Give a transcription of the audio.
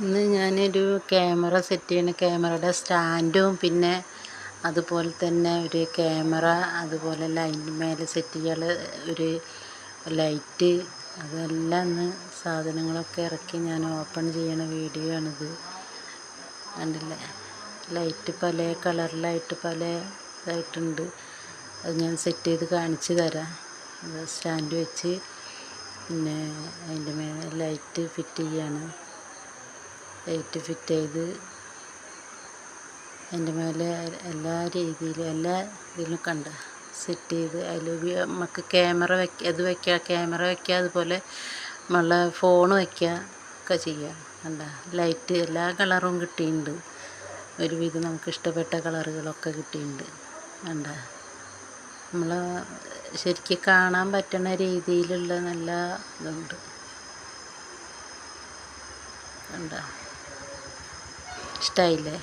ഇന്ന് ഞാനൊരു camera set ചെയ്യണ ക്യാമറയുടെ സ്റ്റാൻഡും പിന്നെ അതുപോലെ തന്നെ ഒരു ക്യാമറ അതുപോലെ അതിൻ്റെ മേലെ സെറ്റ് ചെയ്യാനുള്ള ഒരു ലൈറ്റ് അതെല്ലാം ഇന്ന് സാധനങ്ങളൊക്കെ ഇറക്കി ഞാൻ ഓപ്പൺ ചെയ്യണ വീഡിയോ ആണിത്. കണ്ടില്ലേ, ലൈറ്റ് പല കളറിലായിട്ട് പല ഇതായിട്ടുണ്ട്. അത് ഞാൻ സെറ്റ് ചെയ്ത് കാണിച്ചു തരാം. അത് സ്റ്റാൻഡ് വെച്ച് പിന്നെ അതിൻ്റെ മേലെ ലൈറ്റ് ഫിറ്റ് ചെയ്യാണ്. ലൈറ്റ് ഫിറ്റ് ചെയ്ത് അതിൻ്റെ മേലെ എല്ലാ രീതിയിലും എല്ലാ ഇതിലും കണ്ട സെറ്റ് ചെയ്ത് അതിൽ നമുക്ക് ക്യാമറ അത് വയ്ക്കുക, ക്യാമറ വയ്ക്കുക, അതുപോലെ നമ്മളെ ഫോൺ വയ്ക്കുക ഒക്കെ ചെയ്യുക. കണ്ട ലൈറ്റ് എല്ലാ കളറും കിട്ടിയിട്ടുണ്ട്. ഒരുവിധം നമുക്ക് ഇഷ്ടപ്പെട്ട കളറുകളൊക്കെ കിട്ടിയിട്ടുണ്ട്. കണ്ട നമ്മൾ ശരിക്കും കാണാൻ പറ്റുന്ന രീതിയിലുള്ള നല്ല ഇതുണ്ട്. കണ്ട ഇഷ്ടമായില്ലേ?